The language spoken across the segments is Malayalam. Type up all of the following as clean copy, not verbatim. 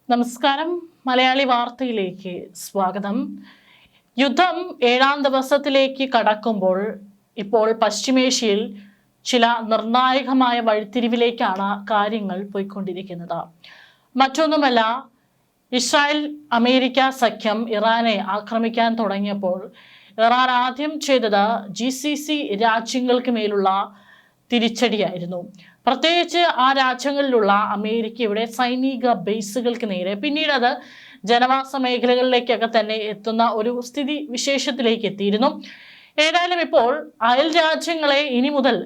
നമസ്കാരം. മലയാളി വാർത്തയിലേക്ക് സ്വാഗതം. യുദ്ധം 7ാം ദിവസത്തിലേക്ക് കടക്കുമ്പോൾ ഇപ്പോൾ പശ്ചിമേഷ്യയിൽ ചില നിർണായകമായ വഴിത്തിരിവിലേക്കാണ് കാര്യങ്ങൾ പോയിക്കൊണ്ടിരിക്കുന്നത്. മറ്റൊന്നുമല്ല, ഇസ്രായേൽ അമേരിക്ക സഖ്യം ഇറാനെ ആക്രമിക്കാൻ തുടങ്ങിയപ്പോൾ ഇറാൻ ആദ്യം ചെയ്തത് GCC രാജ്യങ്ങൾക്ക് മേലുള്ള തിരിച്ചടിയായിരുന്നു. പ്രത്യേകിച്ച് ആ രാജ്യങ്ങളിലുള്ള അമേരിക്കയുടെ സൈനിക ബേസുകൾക്ക് നേരെ. പിന്നീട് അത് ജനവാസ മേഖലകളിലേക്കൊക്കെ തന്നെ എത്തുന്ന ഒരു സ്ഥിതി വിശേഷത്തിലേക്ക് എത്തിയിരുന്നു. ഏതായാലും ഇപ്പോൾ അയൽ രാജ്യങ്ങളെ ഇനി മുതൽ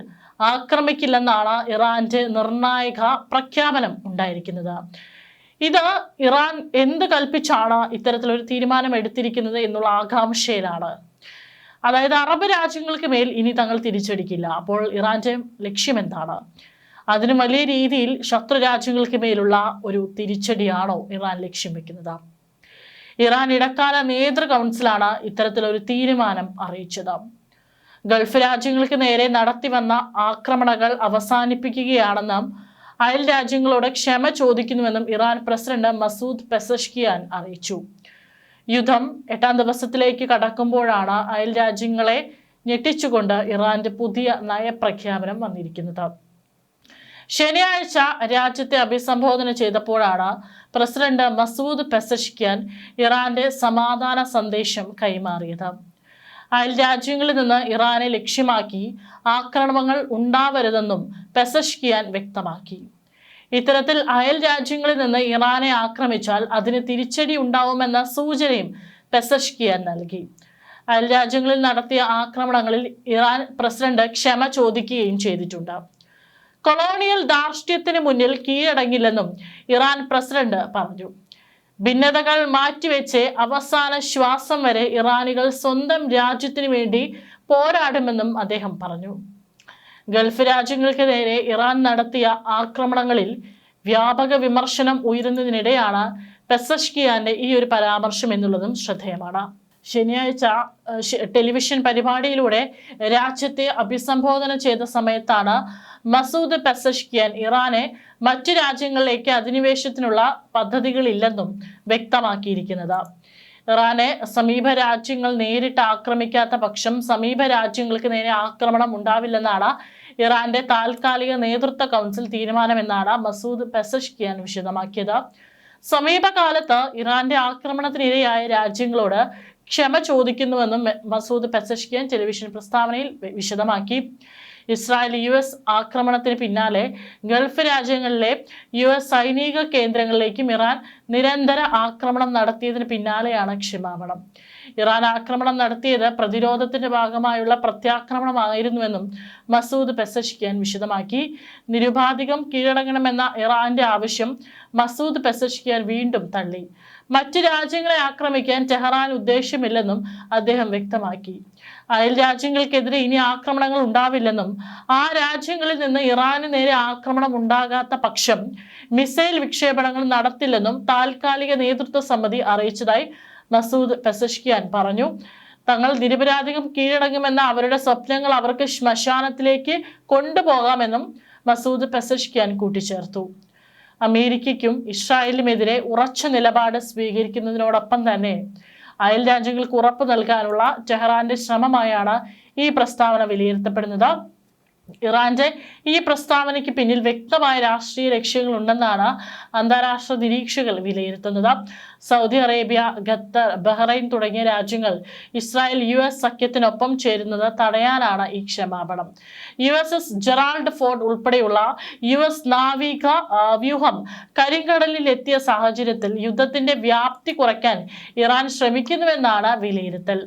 ആക്രമിക്കില്ലെന്നാണ് ഇറാന്റെ നിർണായക പ്രഖ്യാപനം ഉണ്ടായിരിക്കുന്നത്. ഇത് ഇറാൻ എന്ത് കൽപ്പിച്ചാണ് ഇത്തരത്തിലൊരു തീരുമാനം എടുത്തിരിക്കുന്നത് എന്നുള്ള ആകാംക്ഷയിലാണ്. അതായത് അറബ് രാജ്യങ്ങൾക്ക് മേൽ ഇനി തങ്ങൾ തിരിച്ചടിക്കില്ല. അപ്പോൾ ഇറാന്റെ ലക്ഷ്യം എന്താണ്? അതിന് വലിയ രീതിയിൽ ശത്രു രാജ്യങ്ങൾക്ക് മേലുള്ള ഒരു തിരിച്ചടിയാണോ ഇറാൻ ലക്ഷ്യം വെക്കുന്നത്? ഇറാൻ ഇടക്കാല നേതൃ കൗൺസിലാണ് ഇത്തരത്തിലൊരു തീരുമാനം അറിയിച്ചത്. ഗൾഫ് രാജ്യങ്ങൾക്ക് നേരെ നടത്തി വന്ന ആക്രമണങ്ങൾ അവസാനിപ്പിക്കുകയാണെന്നും അയൽ രാജ്യങ്ങളോട് ക്ഷമ ചോദിക്കുന്നുവെന്നും ഇറാൻ പ്രസിഡന്റ് മസൂദ് പെസഷ്കിയാൻ അറിയിച്ചു. യുദ്ധം 8ാം ദിവസത്തിലേക്ക് കടക്കുമ്പോഴാണ് അയൽ രാജ്യങ്ങളെ ഞെട്ടിച്ചുകൊണ്ട് ഇറാന്റെ പുതിയ നയപ്രഖ്യാപനം വന്നിരിക്കുന്നത്. ശനിയാഴ്ച രാജ്യത്തെ അഭിസംബോധന ചെയ്തപ്പോഴാണ് പ്രസിഡന്റ് മസൂദ് പെസഷ്കിയാൻ ഇറാന്റെ സമാധാന സന്ദേശം കൈമാറിയത്. അയൽ രാജ്യങ്ങളിൽ നിന്ന് ഇറാനെ ലക്ഷ്യമാക്കി ആക്രമണങ്ങൾ ഉണ്ടാവരുതെന്നും പെസഷ്കിയാൻ വ്യക്തമാക്കി. ഇത്തരത്തിൽ അയൽ രാജ്യങ്ങളിൽ നിന്ന് ഇറാനെ ആക്രമിച്ചാൽ അതിന് തിരിച്ചടി ഉണ്ടാവുമെന്ന സൂചനയും പെസഷ്കിയാൻ നൽകി. അയൽ രാജ്യങ്ങളിൽ നടത്തിയ ആക്രമണങ്ങളിൽ ഇറാൻ പ്രസിഡന്റ് ക്ഷമ ചോദിക്കുകയും ചെയ്തിട്ടുണ്ട്. കൊളോണിയൽ ധാർഷ്ട്യത്തിന് മുന്നിൽ കീഴടങ്ങില്ലെന്നും ഇറാൻ പ്രസിഡന്റ് പറഞ്ഞു. ഭിന്നതകൾ മാറ്റിവെച്ച് അവസാന ശ്വാസം വരെ ഇറാനികൾ സ്വന്തം രാജ്യത്തിന് വേണ്ടി പോരാടുമെന്നും അദ്ദേഹം പറഞ്ഞു. ഗൾഫ് രാജ്യങ്ങൾക്ക് നേരെ ഇറാൻ നടത്തിയ ആക്രമണങ്ങളിൽ വ്യാപക വിമർശനം ഉയരുന്നതിനിടെയാണ് പെസഷ്കിയാന്റെ ഈ ഒരു പരാമർശം എന്നുള്ളതും ശ്രദ്ധേയമാണ്. ശനിയാഴ്ച ടെലിവിഷൻ പരിപാടിയിലൂടെ രാജ്യത്തെ അഭിസംബോധന ചെയ്ത സമയത്താണ് മസൂദ് പെസഷ്കിയാൻ ഇറാനെ മറ്റു രാജ്യങ്ങളിലേക്ക് അധിനിവേശത്തിനുള്ള പദ്ധതികളില്ലെന്നും വ്യക്തമാക്കിയിരിക്കുന്നത്. ഇറാനെ സമീപ രാജ്യങ്ങൾ നേരിട്ട് ആക്രമിക്കാത്ത പക്ഷം സമീപ രാജ്യങ്ങൾക്ക് നേരെ ആക്രമണം ഉണ്ടാവില്ലെന്നാണ് ഇറാന്റെ താൽക്കാലിക നേതൃത്വ കൗൺസിൽ തീരുമാനമെന്നാണ് മസൂദ് പെസഷ്കിയാൻ വിശദമാക്കിയത്. സമീപകാലത്ത് ഇറാന്റെ ആക്രമണത്തിനിരയായ രാജ്യങ്ങളോട് ക്ഷമ ചോദിക്കുന്നുവെന്നും മസൂദ് പെസഷ്കിയാൻ ടെലിവിഷൻ പ്രസ്താവനയിൽ വിശദമാക്കി. ഇസ്രായേൽ US ആക്രമണത്തിന് പിന്നാലെ ഗൾഫ് രാജ്യങ്ങളിലെ US സൈനിക കേന്ദ്രങ്ങളിലേക്കും ഇറാൻ നിരന്തര ആക്രമണം നടത്തിയതിന് പിന്നാലെയാണ് ക്ഷമാപണം. ഇറാൻ ആക്രമണം നടത്തിയത് പ്രതിരോധത്തിന്റെ ഭാഗമായുള്ള പ്രത്യാക്രമണമായിരുന്നുവെന്നും മസൂദ് പെസഷ്കിയാൻ വിശദമാക്കി. നിരുപാധികം കീഴടങ്ങണമെന്ന ഇറാന്റെ ആവശ്യം മസൂദ് പെസഷ്കിയാൻ വീണ്ടും തള്ളി. മറ്റ് രാജ്യങ്ങളെ ആക്രമിക്കാൻ ടെഹ്റാൻ ഉദ്ദേശമില്ലെന്നും അദ്ദേഹം വ്യക്തമാക്കി. അയൽ രാജ്യങ്ങൾക്കെതിരെ ഇനി ആക്രമണങ്ങൾ ഉണ്ടാവില്ലെന്നും ആ രാജ്യങ്ങളിൽ നിന്ന് ഇറാന് നേരെ ആക്രമണം ഉണ്ടാകാത്ത പക്ഷം മിസൈൽ വിക്ഷേപണങ്ങൾ നടത്തില്ലെന്നും താൽക്കാലിക നേതൃത്വ സമിതി അറിയിച്ചതായി മസൂദ് പെസഷ്കിയാൻ പറഞ്ഞു. തങ്ങൾ നിരപരാധികം കീഴടങ്ങുമെന്ന അവരുടെ സ്വപ്നങ്ങൾ അവർക്ക് ശ്മശാനത്തിലേക്ക് കൊണ്ടുപോകാമെന്നും മസൂദ് പെസഷ്കിയാൻ കൂട്ടിച്ചേർത്തു. അമേരിക്കയ്ക്കും ഇസ്രായേലിനുമെതിരെ ഉറച്ച നിലപാട് സ്വീകരിക്കുന്നതിനോടൊപ്പം തന്നെ അയൽ രാജ്യങ്ങൾക്ക് ഉറപ്പ് നൽകാനുള്ള ടെഹ്റാന്റെ ശ്രമമായാണ് ഈ പ്രസ്താവന വിലയിരുത്തപ്പെടുന്നത്. ഇറാന്റെ ഈ പ്രസ്താവനയ്ക്ക് പിന്നിൽ വ്യക്തമായ രാഷ്ട്രീയ ലക്ഷ്യങ്ങളുണ്ടെന്നാണ് അന്താരാഷ്ട്ര നിരീക്ഷകർ വിലയിരുത്തുന്നത്. സൗദി അറേബ്യ, ഖത്തർ, ബഹ്റൈൻ തുടങ്ങിയ രാജ്യങ്ങൾ ഇസ്രായേൽ US സഖ്യത്തിനൊപ്പം ചേരുന്നത് തടയാനാണ് ഈ ക്ഷമാപണം. USS ജെറാൾഡ് ഫോർഡ് ഉൾപ്പെടെയുള്ള US നാവിക വ്യൂഹം കരിങ്കടലിൽ എത്തിയ സാഹചര്യത്തിൽ യുദ്ധത്തിന്റെ വ്യാപ്തി കുറയ്ക്കാൻ ഇറാൻ ശ്രമിക്കുന്നുവെന്നാണ് വിലയിരുത്തൽ.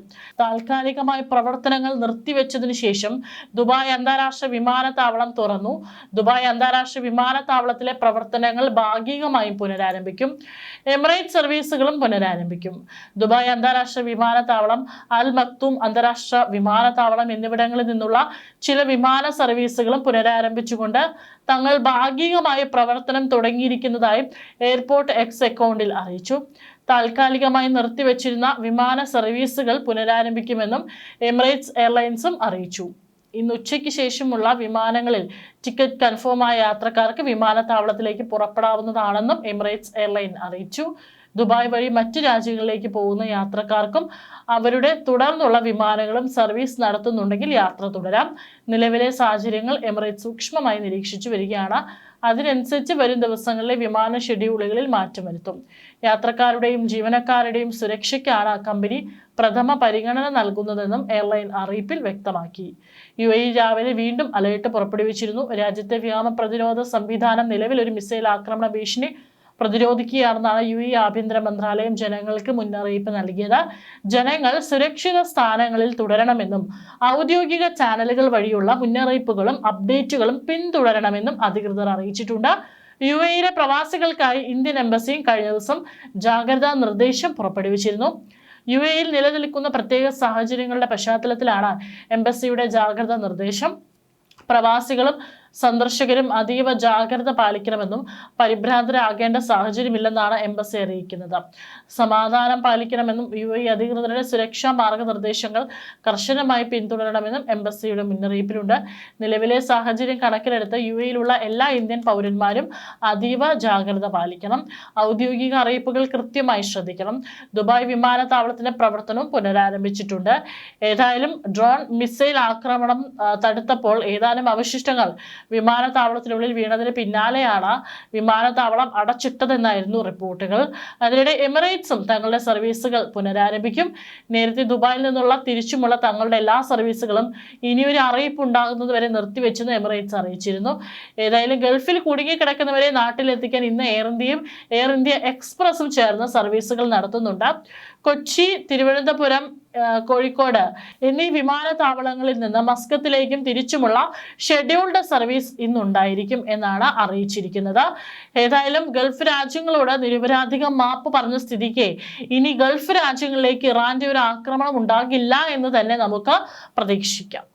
താൽക്കാലികമായി പ്രവർത്തനങ്ങൾ നിർത്തിവെച്ചതിനു ശേഷം ദുബായ് അന്താരാഷ്ട്ര വിമാനത്താവളം തുറന്നു. ദുബായ് അന്താരാഷ്ട്ര വിമാനത്താവളത്തിലെ പ്രവർത്തനങ്ങൾ ഭാഗികമായും പുനരാരംഭിക്കും. എമിറേറ്റ് സർവീസുകളും പുനരാരംഭിക്കും. ദുബായ് അന്താരാഷ്ട്ര വിമാനത്താവളം, അൽ മക്തൂം അന്താരാഷ്ട്ര വിമാനത്താവളം എന്നിവിടങ്ങളിൽ നിന്നുള്ള ചില വിമാന സർവീസുകളും പുനരാരംഭിച്ചുകൊണ്ട് തങ്ങൾ ഭാഗികമായി പ്രവർത്തനം തുടങ്ങിയിരിക്കുന്നതായും എയർപോർട്ട് എക്സ് അക്കൗണ്ടിൽ അറിയിച്ചു. താൽക്കാലികമായി നിർത്തിവെച്ചിരുന്ന വിമാന സർവീസുകൾ പുനരാരംഭിക്കുമെന്നും എമിറേറ്റ്സ് എയർലൈൻസും അറിയിച്ചു. ഇന്ന് ഉച്ചയ്ക്ക് ശേഷമുള്ള വിമാനങ്ങളിൽ ടിക്കറ്റ് കൺഫേമായ യാത്രക്കാർക്ക് വിമാനത്താവളത്തിലേക്ക് പുറപ്പെടാവുന്നതാണെന്നും എമിറേറ്റ്സ് എയർലൈൻ അറിയിച്ചു. ദുബായ് വഴി മറ്റ് രാജ്യങ്ങളിലേക്ക് പോകുന്ന യാത്രക്കാർക്കും അവരുടെ തുടർന്നുള്ള വിമാനങ്ങളും സർവീസ് നടത്തുന്നുണ്ടെങ്കിൽ യാത്ര തുടരാം. നിലവിലെ സാഹചര്യങ്ങൾ എമിറേറ്റ്സ് സൂക്ഷ്മമായി നിരീക്ഷിച്ചു വരികയാണ്. അതിനനുസരിച്ച് വരും ദിവസങ്ങളിലെ വിമാന ഷെഡ്യൂളുകളിൽ മാറ്റം വരുത്തും. യാത്രക്കാരുടെയും ജീവനക്കാരുടെയും സുരക്ഷയ്ക്കാണ് കമ്പനി പ്രഥമ പരിഗണന നൽകുന്നതെന്നും എയർലൈൻ അറിയിപ്പിൽ വ്യക്തമാക്കി. UAE രാവിലെ വീണ്ടും അലേർട്ട് പുറപ്പെടുവിച്ചിരുന്നു. രാജ്യത്തെ വ്യോമ പ്രതിരോധ സംവിധാനം നിലവിൽ ഒരു മിസൈൽ ആക്രമണ ഭീഷണി പ്രതിരോധിക്കുകയാണെന്നാണ് UAE ആഭ്യന്തര മന്ത്രാലയം ജനങ്ങൾക്ക് മുന്നറിയിപ്പ് നൽകിയത്. ജനങ്ങൾ സുരക്ഷിത സ്ഥാനങ്ങളിൽ തുടരണമെന്നും ഔദ്യോഗിക ചാനലുകൾ വഴിയുള്ള മുന്നറിയിപ്പുകളും അപ്ഡേറ്റുകളും പിന്തുടരണമെന്നും അധികൃതർ അറിയിച്ചിട്ടുണ്ട്. UAE പ്രവാസികൾക്കായി ഇന്ത്യൻ എംബസിയും കഴിഞ്ഞ ദിവസം ജാഗ്രതാ നിർദ്ദേശം പുറപ്പെടുവിച്ചിരുന്നു. UAE നിലനിൽക്കുന്ന പ്രത്യേക സാഹചര്യങ്ങളുടെ പശ്ചാത്തലത്തിലാണ് എംബസിയുടെ ജാഗ്രതാ നിർദ്ദേശം. പ്രവാസികളും സന്ദർശകരും അതീവ ജാഗ്രത പാലിക്കണമെന്നും പരിഭ്രാന്തരാകേണ്ട സാഹചര്യമില്ലെന്നാണ് എംബസി അറിയിക്കുന്നത്. സമാധാനം പാലിക്കണമെന്നും UAE അധികൃതരുടെ സുരക്ഷാ മാർഗനിർദ്ദേശങ്ങൾ കർശനമായി പിന്തുടരണമെന്നും എംബസിയുടെ മുന്നറിയിപ്പിലുണ്ട്. നിലവിലെ സാഹചര്യം കണക്കിലെടുത്ത് UAEയിലുള്ള എല്ലാ ഇന്ത്യൻ പൗരന്മാരും അതീവ ജാഗ്രത പാലിക്കണം. ഔദ്യോഗിക അറിയിപ്പുകൾ കൃത്യമായി ശ്രദ്ധിക്കണം. ദുബായ് വിമാനത്താവളത്തിന്റെ പ്രവർത്തനവും പുനരാരംഭിച്ചിട്ടുണ്ട്. ഏതായാലും ഡ്രോൺ മിസൈൽ ആക്രമണം തടുത്തപ്പോൾ ഏതാനും അവശിഷ്ടങ്ങൾ വിമാനത്താവളത്തിനുള്ളിൽ വീണതിന് പിന്നാലെയാണ് വിമാനത്താവളം അടച്ചിട്ടതെന്നായിരുന്നു റിപ്പോർട്ടുകൾ. അതിനിടെ എമിറേറ്റ്സും തങ്ങളുടെ സർവീസുകൾ പുനരാരംഭിക്കും. നേരത്തെ ദുബായിൽ നിന്നുള്ള തിരിച്ചുമുള്ള തങ്ങളുടെ എല്ലാ സർവീസുകളും ഇനിയൊരു അറിയിപ്പ് ഉണ്ടാകുന്നതുവരെ നിർത്തിവെച്ചെന്ന് എമിറേറ്റ്സ് അറിയിച്ചിരുന്നു. ഏതായാലും ഗൾഫിൽ കുടുങ്ങിക്കിടക്കുന്നവരെ നാട്ടിലെത്തിക്കാൻ ഇന്ന് എയർ ഇന്ത്യ എക്സ്പ്രസും ചേർന്ന് സർവീസുകൾ നടത്തുന്നുണ്ട്. കൊച്ചി, തിരുവനന്തപുരം, കോഴിക്കോട് എന്നീ വിമാനത്താവളങ്ങളിൽ നിന്ന് മസ്കത്തിലേക്കും തിരിച്ചുമുള്ള ഷെഡ്യൂൾഡ് സർവീസ് ഇന്നുണ്ടായിരിക്കും എന്നാണ് അറിയിച്ചിരിക്കുന്നത്. ഏതായാലും ഗൾഫ് രാജ്യങ്ങളോട് നിരപരാധികം മാപ്പ് പറഞ്ഞ സ്ഥിതിക്ക് ഇനി ഗൾഫ് രാജ്യങ്ങളിലേക്ക് ഇറാന്റെ ഒരു ആക്രമണം ഉണ്ടാകില്ല എന്ന് തന്നെ നമുക്ക് പ്രതീക്ഷിക്കാം.